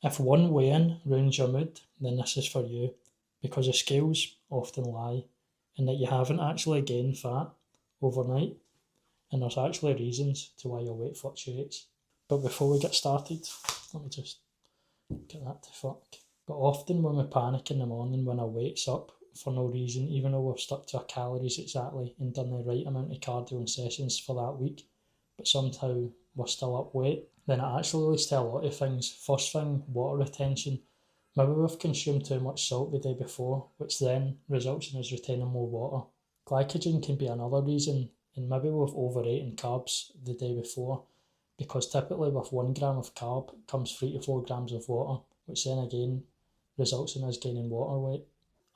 If one weigh-in ruins your mood, then this is for you, because the scales often lie, and that you haven't actually gained fat overnight, and there's actually reasons to why your weight fluctuates. But before we get started, let me just get that to fuck. But often when we panic in the morning when our weight's up for no reason, even though we've stuck to our calories exactly and done the right amount of cardio and sessions for that week, but somehow we're still up weight, then it actually leads to a lot of things. First thing, water retention. Maybe we've consumed too much salt the day before, which then results in us retaining more water. Glycogen can be another reason, and maybe we've overeaten carbs the day before, because typically with 1 gram of carb comes 3 to 4 grams of water, which then again results in us gaining water weight.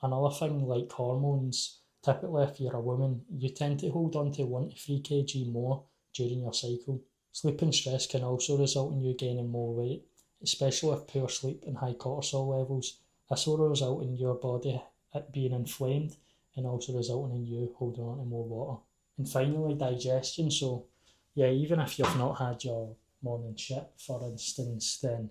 Another thing, like hormones, typically if you're a woman, you tend to hold on to 1 to 3 kg more during your cycle. Sleep and stress can also result in you gaining more weight, especially with poor sleep and high cortisol levels. This will result in your body being inflamed and also resulting in you holding on to more water. And finally, digestion. So, yeah, even if you've not had your morning shit, for instance, then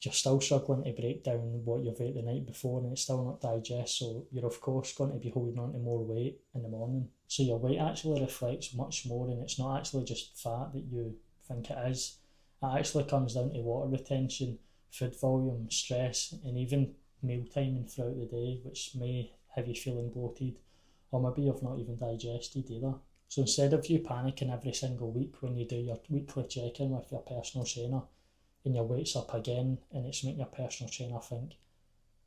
you're still struggling to break down what you've ate the night before and it's still not digest, so you're of course going to be holding on to more weight in the morning. So your weight actually reflects much more, and it's not actually just fat that you think it is. It actually comes down to water retention, food volume, stress, and even meal timing throughout the day, which may have you feeling bloated, or maybe you've not even digested either. So instead of you panicking every single week when you do your weekly check-in with your personal trainer and your weight's up again and it's making your personal trainer think,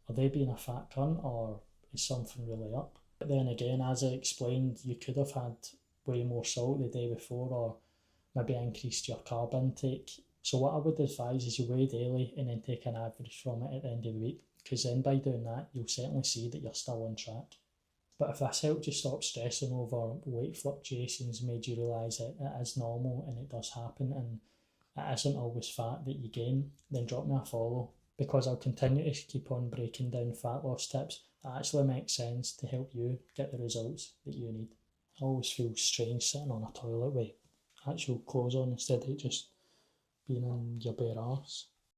are they being a fat cunt or is something really up? But then again, as I explained, you could have had way more salt the day before, or maybe increased your carb intake. So what I would advise is you weigh daily and then take an average from it at the end of the week, because then by doing that, you'll certainly see that you're still on track. But if this helped you stop stressing over weight fluctuations, made you realise that it is normal and it does happen and it isn't always fat that you gain, then drop me a follow, because I'll continue to keep on breaking down fat loss tips that actually make sense to help you get the results that you need. I always feel strange sitting on a toilet with actual clothes on instead of just being in your bare arse.